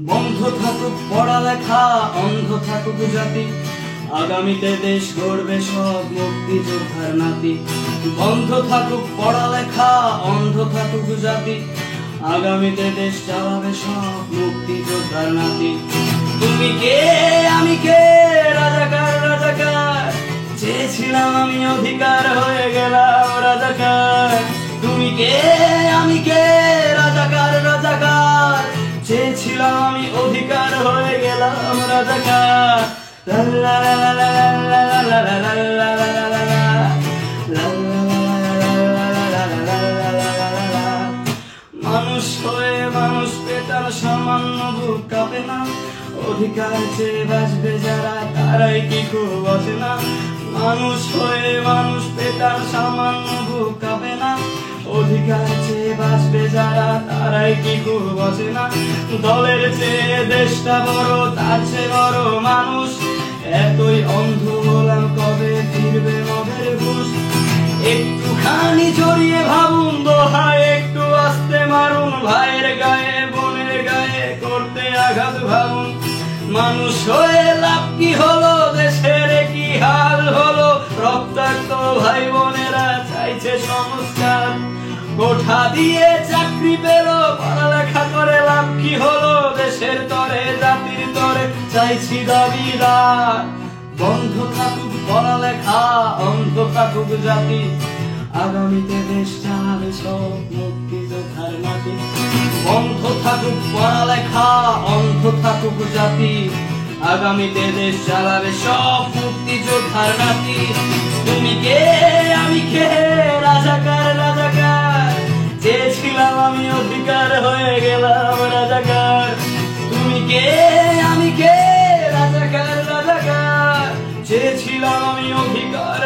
বন্ধ থাকুক পড়ালেখা, অন্ধ থাকুক জাতি, আগামীতে দেশ গড়বে সব মুক্তিযোদ্ধার নাতি। বন্ধ থাকুক পড়ালেখা, অন্ধ থাকুক জাতি, আগামীতে দেশ চালাবে সব মুক্তিযোদ্ধার নাতি। তুমি কে আমি কে, রাজাকার রাজাকার, চেয়েছিলাম আমি অধিকার হয়ে গেলাম রাজাকার। তুমি কে আমি কে, রাজাকার রাজাকার, চেয়েছিলাম আমি অধিকার হয়ে গেলাম রাজাকার। মানুষ হয়ে মানুষ পেটার সামান্য বুক কাঁপে না, অধিকার চেয়ে বাঁচবে যারা তারাই কি খুব বসে না। মানুষ হয়ে মানুষ পেটার সামান্য বুক কাঁপে না, অধিকার চেয়ে বাঁচবে যারা তারাই কি খুব বসে না। দলের চেয়ে দেশটা বড়, তার চেয়ে বড় মানুষ, এতই অন্ধ হলাম কবে ফিরবে মদের ঘুষ। একটুখানি জড়িয়ে ভাবুন দোহায়, একটু আস্তে মারুন ভাইয়ের গায়ে বোনের গায়ে করতে আঘাত ভাবুন। মানুষ হয়ে লাভ কি হলো, দেশের কি হাল হলো, রক্তাক্ত ভাই বোনেরা চাইছে সংস্কার। কোঠা দিয়ে চাকরি পেল, পড়ালেখা করে লাভ কি হলো, দেশের তরে জাতির তরে চাইছি দাবিদার। বন্ধ থাকুক পড়ালেখা, অন্ধ থাকুক জাতি, আগামীতে দেশ চালাবে সব মুক্তিযোদ্ধার নাতি। বন্ধ থাকুক পড়ালেখা, অন্ধ থাকুক জাতি, আগামীতে দেশ চালাবে সব মুক্তিযোদ্ধার নাতি। তুমি কে আমি কে, রাজাকার রাজাকার, চেয়েছিলাম আমি অধিকার হয়ে গেলাম রাজাকার। তুমি কে আমি কে, রাজাকার রাজাকার, চেয়েছিলাম আমি অধিকার